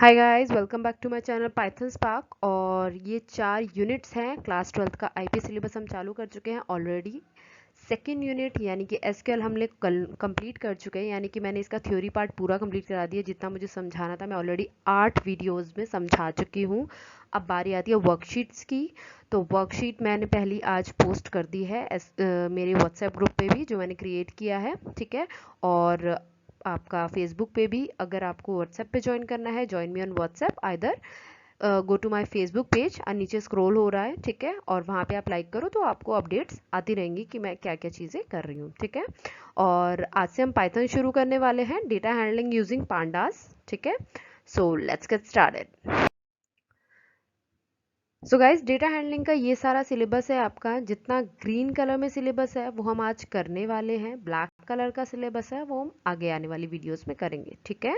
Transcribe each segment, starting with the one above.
Hi guys, welcome back to my channel Python Spark. और ये 4 units हैं। Class 12 का आईपी सिलेबस हम चालू कर चुके हैं ऑलरेडी। सेकेंड यूनिट यानी कि एसक्यूएल हम लोग कल कंप्लीट कर चुके हैं, यानी कि मैंने इसका थ्योरी पार्ट पूरा कंप्लीट करा दिया। जितना मुझे समझाना था मैं ऑलरेडी 8 वीडियोस में समझा चुकी हूँ। अब बारी आती है वर्कशीट्स की। तो वर्कशीट मैंने पहली आज पोस्ट कर दी है मेरे व्हाट्सएप ग्रुप पे भी, जो मैंने क्रिएट किया है, ठीक है। और आपका फेसबुक पे भी, अगर आपको व्हाट्सएप पे ज्वाइन करना है, join me on WhatsApp either go to my Facebook page और नीचे स्क्रॉल हो रहा है, ठीक है। और वहाँ पे आप लाइक करो तो आपको अपडेट्स आती रहेंगी कि मैं क्या क्या चीज़ें कर रही हूँ, ठीक है। और आज से हम पाइथन शुरू करने वाले हैं, डेटा हैंडलिंग यूजिंग पांडास, ठीक है। So let's get started. So guys, data handling का ये सारा सिलेबस है आपका। जितना ग्रीन कलर में सिलेबस है वो हम आज करने वाले हैं, ब्लैक कलर का सिलेबस है वो हम आगे आने वाली वीडियोस में करेंगे, ठीक है।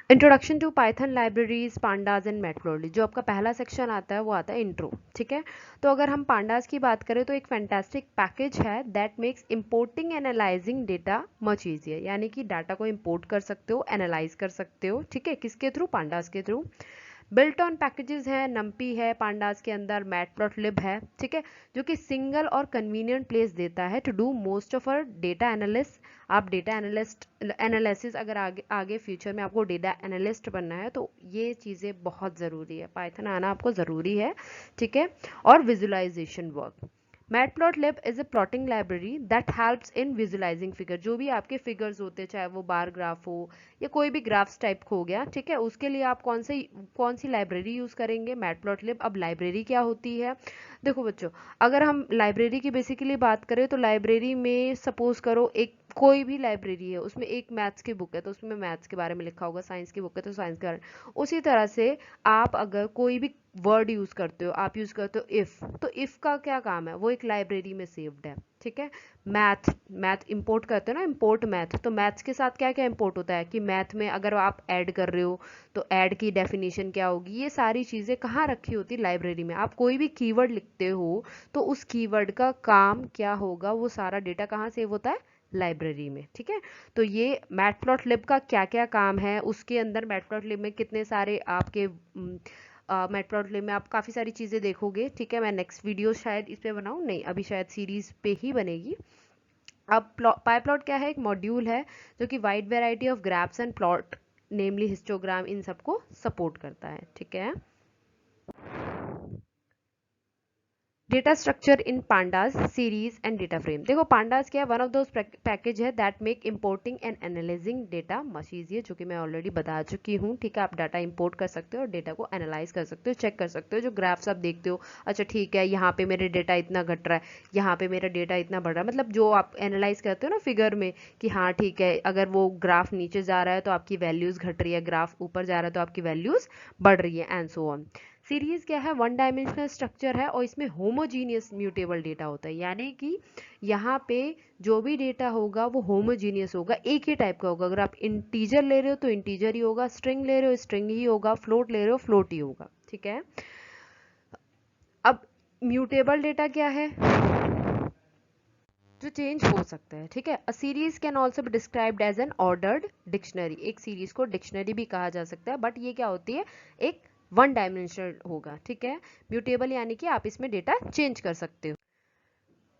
Introduction to Python libraries, pandas and Matplotlib. जो आपका पहला सेक्शन आता है वो आता है इंट्रो, ठीक है। तो अगर हम पांडास की बात करें तो एक फैंटास्टिक पैकेज है that makes importing and analysing data much easier. यानी कि डाटा को इंपोर्ट कर सकते हो, एनालाइज कर सकते हो, ठीक है। किसके थ्रू? पांडास के थ्रू। बिल्ट ऑन पैकेजेस है, नम्पी है पांडास के अंदर, मैटप्लॉटलिब है, ठीक है। जो कि सिंगल और कन्वीनियंट प्लेस देता है to do most of our data analyst. आप डेटा एनालिस्ट एनालिसिस, अगर आगे आगे फ्यूचर में आपको डेटा एनालिस्ट बनना है तो ये चीज़ें बहुत ज़रूरी है, पाइथन आना आपको ज़रूरी है, ठीक है। और visualization work. Matplotlib is a plotting library that helps in visualizing figure. जो भी आपके फिगर्स होते हैं, चाहे वो बार ग्राफ हो या कोई भी ग्राफ्स टाइप हो गया, ठीक है, उसके लिए आप कौन सी लाइब्रेरी यूज करेंगे? मैटप्लॉटलिब। अब लाइब्रेरी क्या होती है? देखो बच्चों, अगर हम लाइब्रेरी की बेसिकली बात करें तो लाइब्रेरी में सपोज करो एक कोई भी लाइब्रेरी है, उसमें एक मैथ्स की बुक है तो उसमें मैथ्स के बारे में लिखा होगा, साइंस की बुक है तो साइंस के बारे में। उसी तरह से आप अगर कोई भी वर्ड यूज करते हो, आप यूज करते हो इफ, तो इफ का क्या काम है? वो एक लाइब्रेरी में सेव्ड है, ठीक है। मैथ, मैथ इंपोर्ट करते हो ना, इंपोर्ट मैथ। तो मैथ्स के साथ क्या क्या इंपोर्ट होता है कि मैथ में अगर आप ऐड कर रहे हो तो ऐड की डेफिनेशन क्या होगी? ये सारी चीजें कहाँ रखी होती? लाइब्रेरी में। आप कोई भी कीवर्ड लिखते हो तो उस कीवर्ड का काम क्या होगा? वो सारा डेटा कहाँ सेव होता है? लाइब्रेरी में, ठीक है। तो ये मैटप्लॉटलिब का क्या क्या काम है, उसके अंदर मैटप्लॉटलिब में कितने सारे आपके मैटप्लॉटलिब में आप काफ़ी सारी चीज़ें देखोगे, ठीक है। मैं नेक्स्ट वीडियो शायद इस पे बनाऊँ, नहीं अभी शायद सीरीज पे ही बनेगी। अब पाईप्लॉट क्या है? एक मॉड्यूल है जो कि wide variety of graphs and plot, namely histogram, इन सबको सपोर्ट करता है, ठीक है। Data structure in pandas series and data frame. देखो पांडास क्या है? वन ऑफ दोज पैकेज है that make importing and analysing data much easier, जो कि मैं ऑलरेडी बता चुकी हूँ, ठीक है। आप डाटा इंपोर्ट कर सकते हो और डेटा को एनालाइज कर सकते हो, चेक कर सकते हो। जो ग्राफ्स आप देखते हो, अच्छा ठीक है, यहाँ पे मेरे डेटा इतना घट रहा है, यहाँ पे मेरा डेटा इतना बढ़ रहा है, मतलब जो आप एनालाइज करते हो ना फिगर में कि हाँ ठीक है, अगर वो ग्राफ नीचे जा रहा है तो आपकी वैल्यूज घट रही है, ग्राफ ऊपर जा रहा है तो आपकी वैल्यूज बढ़ रही है, एंड सो ऑन। सीरीज क्या है? वन डायमेंशनल स्ट्रक्चर है और इसमें होमोजीनियस म्यूटेबल डेटा होता है। यानी कि यहाँ पे जो भी डेटा होगा वो होमोजीनियस होगा, एक ही टाइप का होगा। अगर आप इंटीजर ले रहे हो तो इंटीजर ही होगा, स्ट्रिंग ले रहे हो स्ट्रिंग ही होगा, फ्लोट ले रहे हो फ्लोट ही होगा, ठीक है। अब म्यूटेबल डेटा क्या है? जो चेंज हो सकता है, ठीक है। A series can also be described as an ordered dictionary. एक सीरीज को डिक्शनरी भी कहा जा सकता है, बट ये क्या होती है? एक वन डायमेंशनल होगा, ठीक है। म्यूटेबल यानी कि आप इसमें डेटा चेंज कर सकते हो।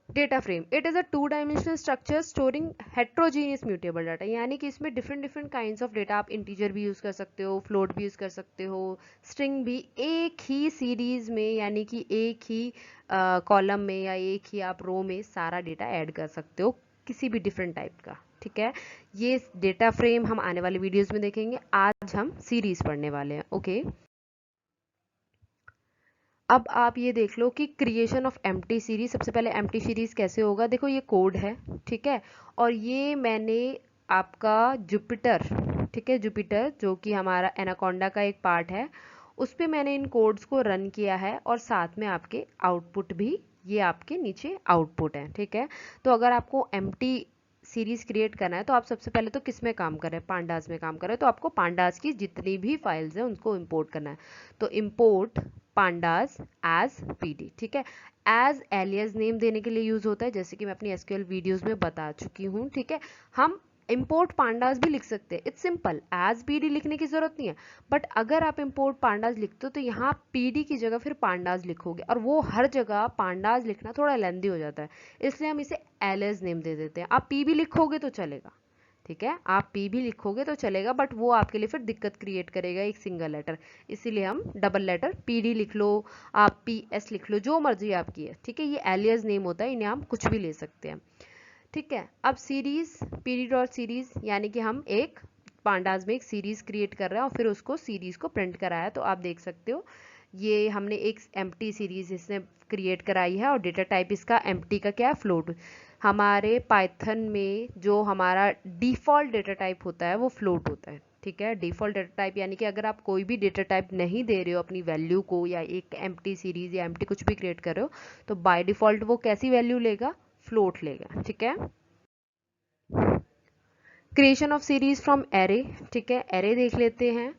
Data frame, it is a two dimensional structure storing heterogeneous mutable data. यानी कि इसमें different different kinds of data, आप इंटीजर भी यूज कर सकते हो, फ्लोट भी यूज कर सकते हो, स्ट्रिंग भी, एक ही सीरीज में, यानी कि एक ही कॉलम में या एक ही आप रो में सारा डेटा ऐड कर सकते हो, किसी भी डिफरेंट टाइप का, ठीक है। ये डेटा फ्रेम हम आने वाले वीडियोस में देखेंगे, आज हम सीरीज पढ़ने वाले हैं, ओके। अब आप ये देख लो कि क्रिएशन ऑफ एम्प्टी सीरीज। सबसे पहले एम्प्टी सीरीज कैसे होगा? देखो ये कोड है, ठीक है। और ये मैंने आपका जुपिटर, ठीक है, जुपिटर जो कि हमारा एनाकोंडा का एक पार्ट है, उस पर मैंने इन कोड्स को रन किया है और साथ में आपके आउटपुट भी ये आपके नीचे आउटपुट है, ठीक है। तो अगर आपको एम्प्टी सीरीज क्रिएट करना है तो आप सबसे पहले तो किस में काम कर रहे हैं, पांडास में काम कर रहे हैं, तो आपको पांडास की जितनी भी फाइल्स हैं उनको इंपोर्ट करना है। तो इंपोर्ट पांडास एज पीडी, ठीक है। एज एलियस नेम देने के लिए यूज होता है, जैसे कि मैं अपनी एसक्यूएल वीडियोस में बता चुकी हूँ, ठीक है। हम इंपोर्ट पांडास भी लिख सकते हैं, इट्स सिंपल, एज पीडी लिखने की जरूरत नहीं है। बट अगर आप इंपोर्ट पांडास लिखते हो तो यहाँ पीडी की जगह फिर पांडास लिखोगे, और वो हर जगह पांडास लिखना थोड़ा लेंदी हो जाता है, इसलिए हम इसे एलियस नेम दे देते हैं। आप पी भी लिखोगे तो चलेगा, ठीक है, आप पी भी लिखोगे तो चलेगा, बट वो आपके लिए फिर दिक्कत क्रिएट करेगा एक सिंगल लेटर, इसीलिए हम डबल लेटर पीडी लिख लो, आप पी एस लिख लो, जो मर्जी आपकी है, ठीक है। ये एलियस नेम होता है, इन्हें हम कुछ भी ले सकते हैं, ठीक है। अब सीरीज, पीडी डॉट सीरीज, यानी कि हम एक पांडास में एक सीरीज क्रिएट कर रहे हैं और फिर उसको सीरीज को प्रिंट कराया। तो आप देख सकते हो ये हमने एक एम्प्टी सीरीज इसने क्रिएट कराई है और डेटा टाइप इसका एम्प्टी का क्या है, फ्लोट। हमारे पाइथन में जो हमारा डिफ़ॉल्ट डेटा टाइप होता है वो फ्लोट होता है, ठीक है। डिफ़ॉल्ट डेटा टाइप यानी कि अगर आप कोई भी डेटा टाइप नहीं दे रहे हो अपनी वैल्यू को, या एक एम्प्टी सीरीज या एम्प्टी कुछ भी क्रिएट कर रहे हो, तो बाय डिफ़ॉल्ट वो कैसी वैल्यू लेगा, फ्लोट लेगा, ठीक है। Creation of series from array, ठीक है, एरे देख लेते हैं।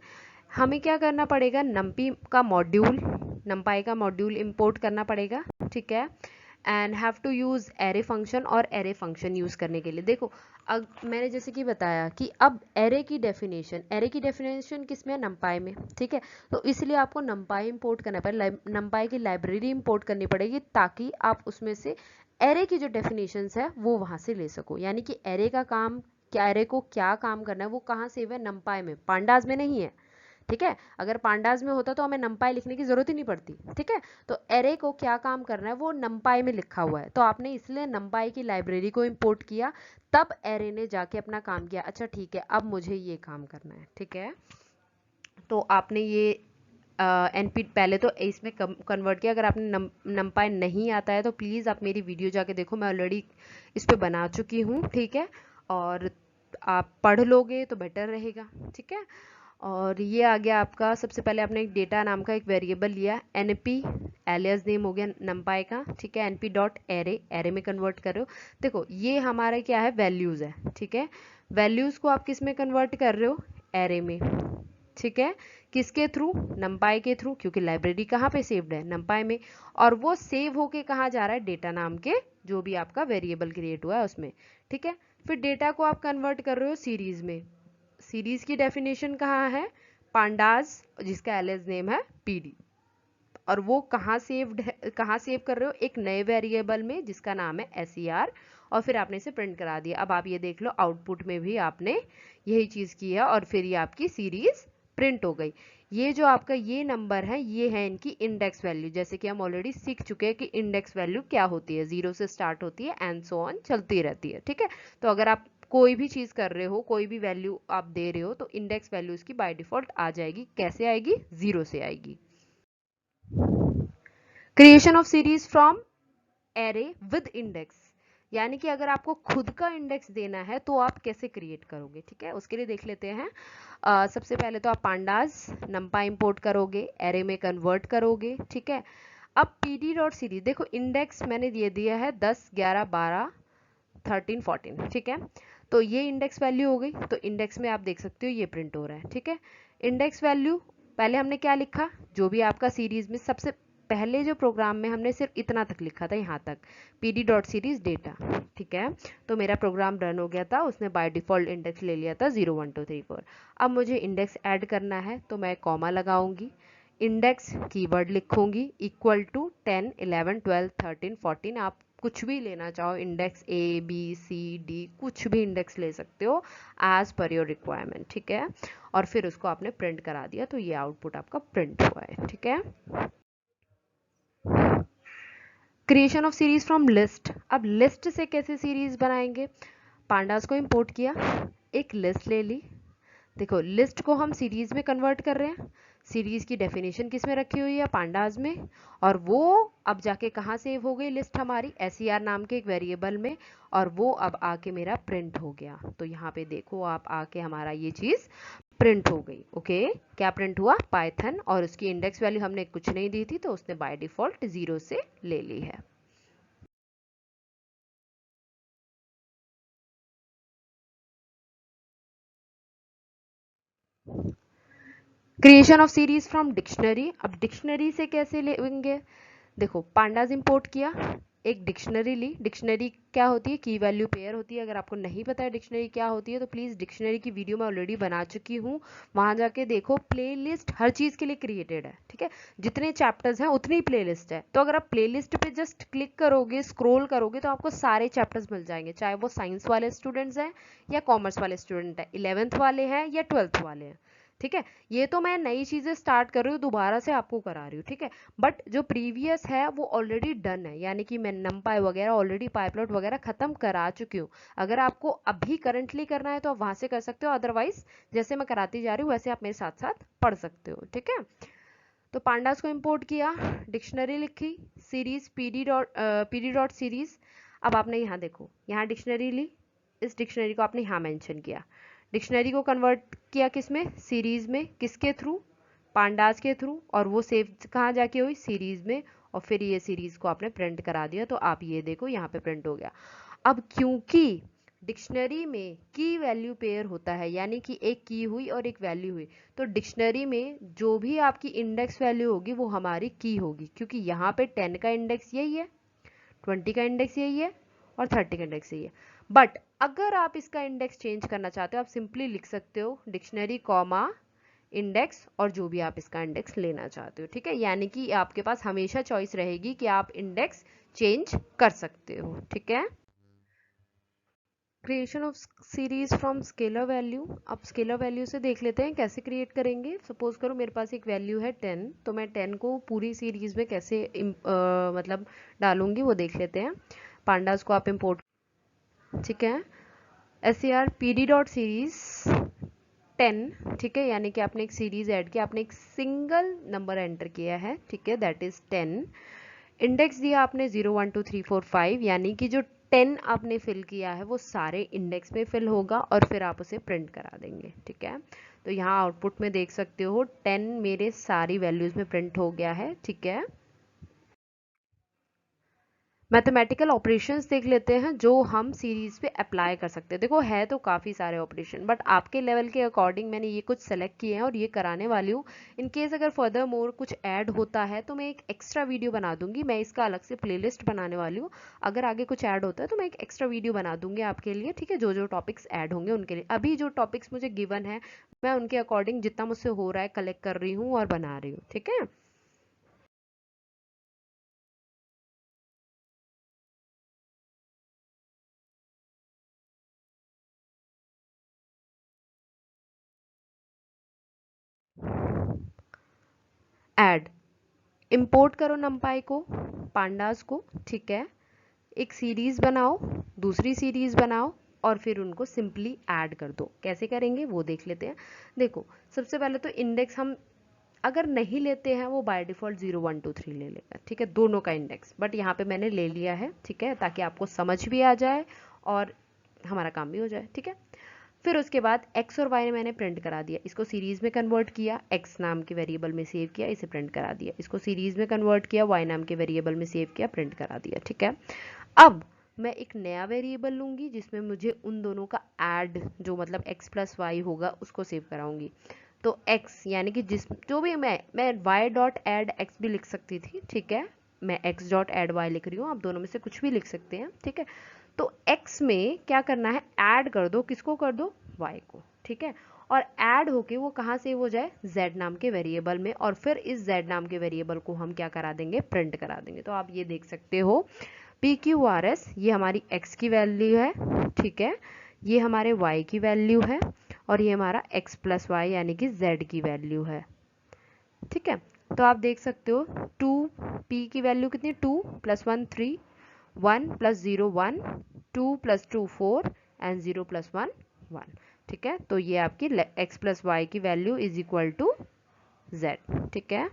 हमें क्या करना पड़ेगा, नम्पी का मॉड्यूल, नम्पाई का मॉड्यूल इंपोर्ट करना पड़ेगा, ठीक है। And have to use array function, और एरे फंक्शन यूज करने के लिए देखो, अब मैंने जैसे कि बताया कि अब एरे की डेफिनेशन किस में है, नम्पाई में, ठीक है। तो इसलिए आपको नम्पाई इंपोर्ट करना पड़ेगा, नम्पाई की लाइब्रेरी इंपोर्ट करनी पड़ेगी, ताकि आप उसमें से एरे की जो डेफिनेशंस है वो वहां से ले सको। यानी कि एरे का काम क्या, एरे को क्या काम करना है वो कहाँ सेव है, नम्पाई में, पांडास में नहीं है, ठीक है। अगर पांडास में होता तो हमें नम्पाई लिखने की जरूरत ही नहीं पड़ती, ठीक है। तो एरे को क्या काम करना है वो नम्पाई में लिखा हुआ है, तो आपने इसलिए नम्पाई की लाइब्रेरी को इंपोर्ट किया, तब एरे ने जाके अपना काम किया। अच्छा ठीक है, अब मुझे ये काम करना है, ठीक है। तो आपने ये एनपी पहले तो इसमें कन्वर्ट किया। अगर आपने नम्पाई नहीं आता है तो प्लीज़ आप मेरी वीडियो जाके देखो, मैं ऑलरेडी इस पर बना चुकी हूँ, ठीक है। और आप पढ़ लोगे तो बेटर रहेगा, ठीक है। और ये आ गया आपका, सबसे पहले आपने एक डेटा नाम का एक वेरिएबल लिया, एनपी एलियस नेम हो गया नम्पाई का, ठीक है। एनपी डॉट एरे, एरे में कन्वर्ट कर रहे हो। देखो ये हमारा क्या है, वैल्यूज है, ठीक है। वैल्यूज को आप किस में कन्वर्ट कर रहे हो, एरे में, ठीक है। किसके थ्रू, नम्पाई के थ्रू, क्योंकि लाइब्रेरी कहाँ पे सेव्ड है, नम्पाई में। और वो सेव होके कहाँ जा रहा है, डेटा नाम के जो भी आपका वेरिएबल क्रिएट हुआ है उसमें, ठीक है। फिर डेटा को आप कन्वर्ट कर रहे हो सीरीज में, सीरीज की डेफिनेशन कहाँ है, पांडास, जिसका एलिस नेम है पीडी। और वो कहाँ सेव्ड है, कहाँ सेव कर रहे हो, एक नए वेरिएबल में जिसका नाम है ser, और फिर आपने इसे प्रिंट करा दिया। अब आप ये देख लो आउटपुट में भी आपने यही चीज की है, और फिर ये आपकी सीरीज प्रिंट हो गई। ये जो आपका ये नंबर है ये है इनकी इंडेक्स वैल्यू, जैसे कि हम ऑलरेडी सीख चुके हैं कि इंडेक्स वैल्यू क्या होती है, 0 से स्टार्ट होती है एंड सो ऑन चलती रहती है, ठीक है। तो अगर आप कोई भी चीज कर रहे हो, कोई भी वैल्यू आप दे रहे हो, तो इंडेक्स वैल्यू उसकी बाय डिफॉल्ट आ जाएगी। कैसे आएगी, 0 से आएगी। Creation of series from array with index, यानी कि अगर आपको खुद का इंडेक्स देना है तो आप कैसे क्रिएट करोगे, ठीक है। उसके लिए देख लेते हैं। सबसे पहले तो आप पांडास नम्पा इंपोर्ट करोगे, एरे में कन्वर्ट करोगे, ठीक है। अब pd डॉट सीरीज, देखो इंडेक्स मैंने ये दिया है 10 11 12 13 14, ठीक है। तो ये इंडेक्स वैल्यू हो गई, तो इंडेक्स में आप देख सकते हो ये प्रिंट हो रहा है, ठीक है। इंडेक्स वैल्यू पहले हमने क्या लिखा, जो भी आपका सीरीज में सबसे पहले जो प्रोग्राम में हमने सिर्फ इतना तक लिखा था, यहाँ तक pd डॉट सीरीज डेटा, ठीक है। तो मेरा प्रोग्राम रन हो गया था, उसने बाय डिफॉल्ट इंडेक्स ले लिया था 0 1 2 3 4। अब मुझे इंडेक्स ऐड करना है तो मैं कॉमा लगाऊंगी, इंडेक्स कीवर्ड लिखूंगी, इक्वल टू 10 11 12 13 14, आप कुछ भी लेना चाहो, index A B C D, कुछ भी इंडेक्स ले सकते हो एज पर योर रिक्वायरमेंट, ठीक है। और फिर उसको आपने प्रिंट करा दिया, तो ये आउटपुट आपका प्रिंट हुआ है, ठीक है। Creation of series from list, अब लिस्ट से कैसे सीरीज बनाएंगे, पांडास को इंपोर्ट किया, एक लिस्ट ले ली। देखो लिस्ट को हम सीरीज में कन्वर्ट कर रहे हैं, सीरीज की डेफिनेशन किस में रखी हुई है, पांडास में। और वो अब जाके कहाँ सेव हो गई लिस्ट हमारी, ser नाम के एक वेरिएबल में, और वो अब आके मेरा प्रिंट हो गया। तो यहाँ पे देखो आप आके हमारा ये चीज प्रिंट हो गई। ओके, क्या प्रिंट हुआ? पाइथन, और उसकी इंडेक्स वैल्यू हमने कुछ नहीं दी थी तो उसने बाय डिफॉल्ट 0 से ले ली है। Creation of series from dictionary. अब डिक्शनरी से कैसे लेंगे? देखो, पांडाज इंपोर्ट किया, एक डिक्शनरी ली। डिक्शनरी क्या होती है? की वैल्यू पेयर होती है। अगर आपको नहीं पता है डिक्शनरी क्या होती है तो प्लीज डिक्शनरी की वीडियो मैं ऑलरेडी बना चुकी हूँ, वहां जाके देखो। प्लेलिस्ट हर चीज के लिए क्रिएटेड है, ठीक है? जितने चैप्टर्स हैं उतनी प्लेलिस्ट है। तो अगर आप प्लेलिस्ट पे जस्ट क्लिक करोगे, स्क्रॉल करोगे, तो आपको सारे चैप्टर्स मिल जाएंगे, चाहे वो साइंस वाले स्टूडेंट्स हैं या कॉमर्स वाले स्टूडेंट हैं, 11th वाले हैं या 12th वाले हैं, ठीक है? ये तो मैं नई चीजें स्टार्ट कर रही हूँ, दोबारा से आपको करा रही हूँ, ठीक है? बट जो प्रीवियस है वो ऑलरेडी डन है, यानी कि मैं नमपाई वगैरह ऑलरेडी पाइपलॉट वगैरह खत्म करा चुकी हूँ। अगर आपको अभी करंटली करना है तो आप वहां से कर सकते हो, अदरवाइज जैसे मैं कराती जा रही हूँ वैसे आप मेरे साथ साथ पढ़ सकते हो, ठीक है? तो पांडास को इंपोर्ट किया, डिक्शनरी लिखी, सीरीज पीडी डॉट सीरीज। अब आपने यहाँ देखो, यहाँ डिक्शनरी ली, इस डिक्शनरी को आपने यहाँ मेंशन किया, डिक्शनरी को कन्वर्ट किया किस में? सीरीज में। किसके थ्रू? पांडास के थ्रू। और वो सेव कहाँ जाके हुई? सीरीज में। और फिर ये सीरीज को आपने प्रिंट करा दिया, तो आप ये देखो यहाँ पे प्रिंट हो गया। अब क्योंकि डिक्शनरी में की वैल्यू पेयर होता है, यानी कि एक की हुई और एक वैल्यू हुई, तो डिक्शनरी में जो भी आपकी इंडेक्स वैल्यू होगी वो हमारी की होगी, क्योंकि यहाँ पे 10 का इंडेक्स यही है, 20 का इंडेक्स यही है और 30 का इंडेक्स यही है। बट अगर आप इसका इंडेक्स चेंज करना चाहते हो, आप सिंपली लिख सकते हो डिक्शनरी कॉमा इंडेक्स, और जो भी आप इसका इंडेक्स लेना चाहते हो, ठीक है? यानी कि आपके पास हमेशा चॉइस रहेगी कि आप इंडेक्स चेंज कर सकते हो, ठीक है? Creation of series from scalar value. अब स्केलर वैल्यू से देख लेते हैं कैसे क्रिएट करेंगे। सपोज करो मेरे पास एक वैल्यू है 10, तो मैं 10 को पूरी सीरीज में कैसे मतलब डालूंगी वो देख लेते हैं। पांडास को आप इंपोर्ट, ठीक है? ser pd डॉट सीरीज 10, ठीक है? यानी कि आपने एक सीरीज ऐड किया, आपने एक सिंगल नंबर एंटर किया है, ठीक है? That is 10। इंडेक्स दिया आपने 0 1 2 3 4 5, यानी कि जो 10 आपने फिल किया है वो सारे इंडेक्स में फिल होगा और फिर आप उसे प्रिंट करा देंगे, ठीक है? तो यहाँ आउटपुट में देख सकते हो 10 मेरे सारी वैल्यूज में प्रिंट हो गया है, ठीक है? मैथमेटिकल ऑपरेशंस देख लेते हैं जो हम सीरीज पे अप्लाई कर सकते हैं। देखो, है तो काफ़ी सारे ऑपरेशन, बट आपके लेवल के अकॉर्डिंग मैंने ये कुछ सेलेक्ट किए हैं और ये कराने वाली हूँ। इन केस अगर फर्दर मोर कुछ ऐड होता है तो मैं एक एक्स्ट्रा वीडियो बना दूंगी, मैं इसका अलग से प्लेलिस्ट बनाने वाली हूँ। अगर आगे कुछ ऐड होता है तो मैं एक एक्स्ट्रा वीडियो बना दूंगी आपके लिए, ठीक है? जो जो टॉपिक्स ऐड होंगे उनके लिए। अभी जो टॉपिक्स मुझे गिवन है मैं उनके अकॉर्डिंग जितना मुझसे हो रहा है कलेक्ट कर रही हूँ और बना रही हूँ, ठीक है? ऐड, इंपोर्ट करो नंपाई को, पांडास को, ठीक है? एक सीरीज बनाओ, दूसरी सीरीज बनाओ, और फिर उनको सिंपली ऐड कर दो। कैसे करेंगे वो देख लेते हैं। देखो, सबसे पहले तो इंडेक्स हम अगर नहीं लेते हैं वो बाय डिफॉल्ट 0 1 2 3 ले लेगा, ठीक है? दोनों का इंडेक्स, बट यहाँ पे मैंने ले लिया है, ठीक है? ताकि आपको समझ भी आ जाए और हमारा काम भी हो जाए, ठीक है? फिर उसके बाद x और y मैंने प्रिंट करा दिया, इसको सीरीज में कन्वर्ट किया, x नाम के वेरिएबल में सेव किया, इसे प्रिंट करा दिया, इसको सीरीज में कन्वर्ट किया, y नाम के वेरिएबल में सेव किया, प्रिंट करा दिया, ठीक है? अब मैं एक नया वेरिएबल लूंगी जिसमें मुझे उन दोनों का ऐड, जो मतलब x प्लस वाई होगा उसको सेव कराऊंगी। तो x यानी कि जिस जो भी मैं y डॉट एड x भी लिख सकती थी, ठीक है? मैं x डॉट एड y लिख रही हूँ, आप दोनों में से कुछ भी लिख सकते हैं, ठीक है? तो x में क्या करना है? ऐड कर दो, किसको कर दो? y को, ठीक है? और ऐड होके वो कहाँ सेव हो जाए? z नाम के वेरिएबल में, और फिर इस z नाम के वेरिएबल को हम क्या करा देंगे? प्रिंट करा देंगे। तो आप ये देख सकते हो पी क्यू आर एस, ये हमारी x की वैल्यू है, ठीक है? ये हमारे y की वैल्यू है, और ये हमारा x प्लस वाई यानी कि z की वैल्यू है, ठीक है? तो आप देख सकते हो 2, p की वैल्यू कितनी? 2 plus 1 3, 1 plus 0 1, 2 plus 2 4 and 0 plus 1 1, ठीक है? तो ये आपकी x प्लस वाई की value is equal to z, ठीक है?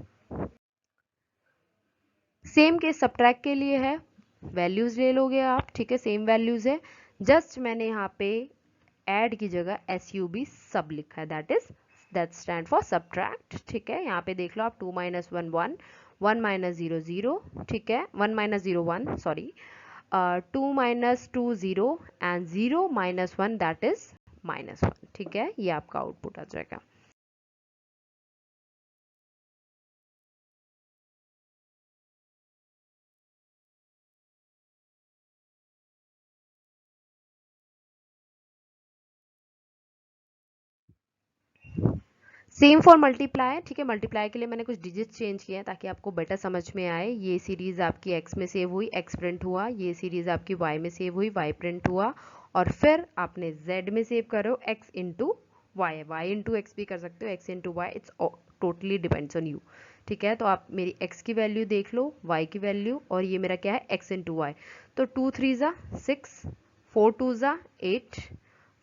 सेम केस सब्ट्रैक्ट के लिए है, वैल्यूज ले लोगे आप, ठीक है? सेम वैल्यूज है, जस्ट मैंने यहाँ पे ऐड की जगह SUB सब लिखा है, that is that stand for subtract, ठीक है। यहाँ पे देख लो आप 2 माइनस 1 1, 1 माइनस 0 0, ठीक है, 1 minus 0 1 sorry, 2 minus 2 0 and 0 minus 1 that is -1, ठीक है। ये आपका आउटपुट आ जाएगा। सेम फॉर मल्टीप्लाई, ठीक है। मल्टीप्लाई के लिए मैंने कुछ डिजिट्स चेंज किए हैं ताकि आपको बेटर समझ में आए। ये सीरीज आपकी x में सेव हुई, x प्रिंट हुआ। ये सीरीज आपकी y में सेव हुई, y प्रिंट हुआ। और फिर आपने z में सेव करो x into y, y into x भी कर सकते हो, x into y, it's totally depends on you, ठीक है। तो आप मेरी x की वैल्यू देख लो, y की वैल्यू, और ये मेरा क्या है x इंटू वाई। तो 2 3 ज़ा 6, 4 2 ज़ा 8,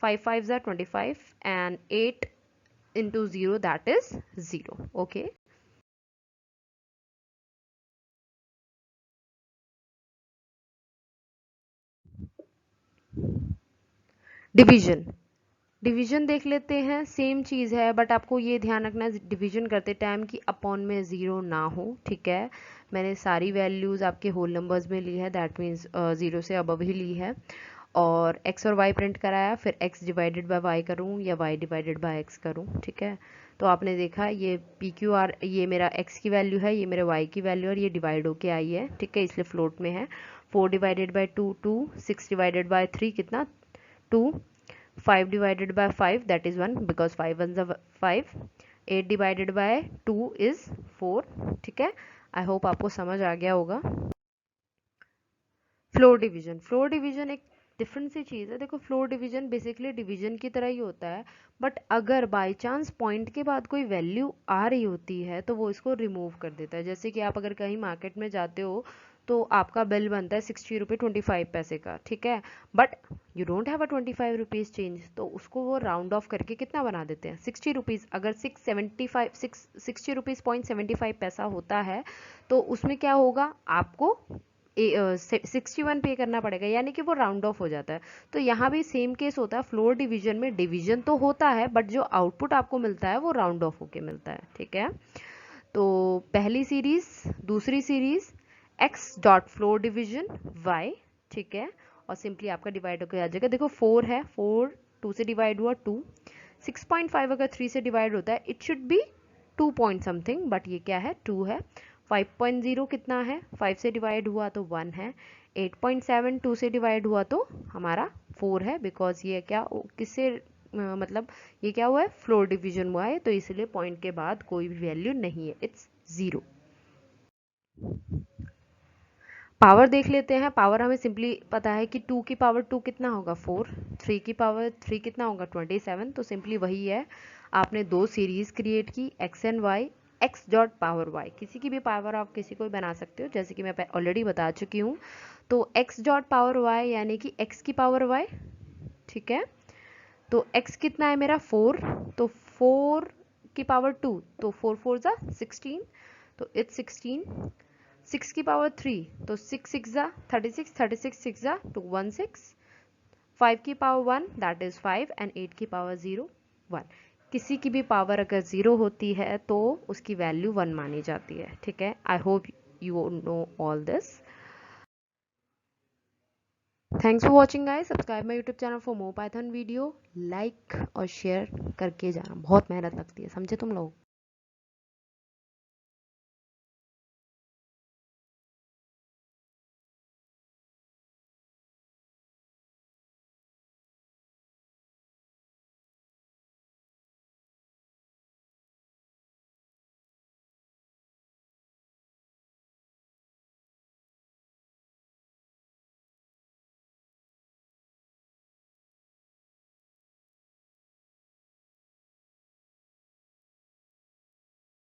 5 5 ज़ा 25 and 8 into 0 that is 0, okay। Division, division देख लेते हैं। सेम चीज़ है बट आपको ये ध्यान रखना है डिवीजन करते टाइम कि अपॉन में ज़ीरो ना हो, ठीक है। मैंने सारी वैल्यूज़ आपके होल नंबर्स में ली है, दैट मीन्स ज़ीरो से अबव ही ली है। और x और y प्रिंट कराया, फिर x डिवाइडेड बाय y करूँ या y डिवाइडेड बाय x करूँ, ठीक है। तो आपने देखा ये PQR, ये मेरा x की वैल्यू है, ये मेरे y की वैल्यू, और ये डिवाइड होके आई है, ठीक है, इसलिए फ्लोट में है। 4 डिवाइडेड बाय 2 2, 6 डिवाइडेड बाय 3 कितना 2, 5 divided by 5 that is 1 because 5 1 ज़ा 5, 8 डिवाइडेड बाय 2 इज 4, ठीक है। आई होप आपको समझ आ गया होगा। फ्लोर डिवीजन, फ्लोर डिवीजन एक डिफरेंट सी चीज़ है। देखो फ्लोर डिवीजन बेसिकली डिवीजन की तरह ही होता है, बट अगर बाय चांस पॉइंट के बाद कोई वैल्यू आ रही होती है तो वो इसको रिमूव कर देता है। जैसे कि आप अगर कहीं मार्केट में जाते हो तो आपका बिल बनता है 60 रुपये 25 पैसे का, ठीक है, but you don't have a 25 rupees change, तो उसको वो राउंड ऑफ करके कितना बना देते हैं 60 रुपीज़। अगर 60 रुपीज़ पॉइंट 75 पैसा होता है तो उसमें क्या होगा, आपको 61 पे करना पड़ेगा, यानी कि वो राउंड ऑफ हो जाता है। तो यहाँ भी सेम केस होता है, फ्लोर डिवीजन में डिवीजन तो होता है बट जो आउटपुट आपको मिलता है वो राउंड ऑफ होके मिलता है, ठीक है। तो पहली सीरीज, दूसरी series, x dot floor division y, ठीक है, और सिंपली आपका डिवाइड होकर आ जाएगा। देखो 4 है, 4 2 से डिवाइड हुआ 2, 6.5 अगर 3 से डिवाइड होता है it should be 2 point something, but ये क्या है 2 है। 5.0 कितना है, 5 से डिवाइड हुआ तो 1 है। 8.7 2 से डिवाइड हुआ तो हमारा 4 है, बिकॉज ये क्या किससे मतलब ये क्या हुआ है, फ्लोर डिवीजन हुआ है, तो इसलिए पॉइंट के बाद कोई भी वैल्यू नहीं है, इट्स 0। पावर देख लेते हैं। पावर हमें सिंपली पता है कि 2 की पावर 2 कितना होगा 4, 3 की पावर 3 कितना होगा 27, तो सिंपली वही है। आपने दो सीरीज क्रिएट की x and y, x dot power y, किसी की भी पावर आप किसी को भी बना सकते हो, जैसे कि मैं ऑलरेडी बता चुकी हूँ। तो x डॉट पावर y यानी कि x की पावर y, ठीक है। तो x कितना है मेरा 4, तो 4 की पावर 2, तो 4 4 ज़ा 16, तो इट्स 16। 6 की पावर 3, तो 6 6 ज़ा 36, 36 6 ज़ा 216। 5 की पावर 1 दैट इज 5 एंड 8 की पावर 0 1। किसी की भी पावर अगर 0 होती है तो उसकी वैल्यू 1 मानी जाती है, ठीक है। I hope you know all this. Thanks for watching guys, subscribe my YouTube channel for more Python video, like और शेयर करके जाना, बहुत मेहनत लगती है, समझे तुम लोग।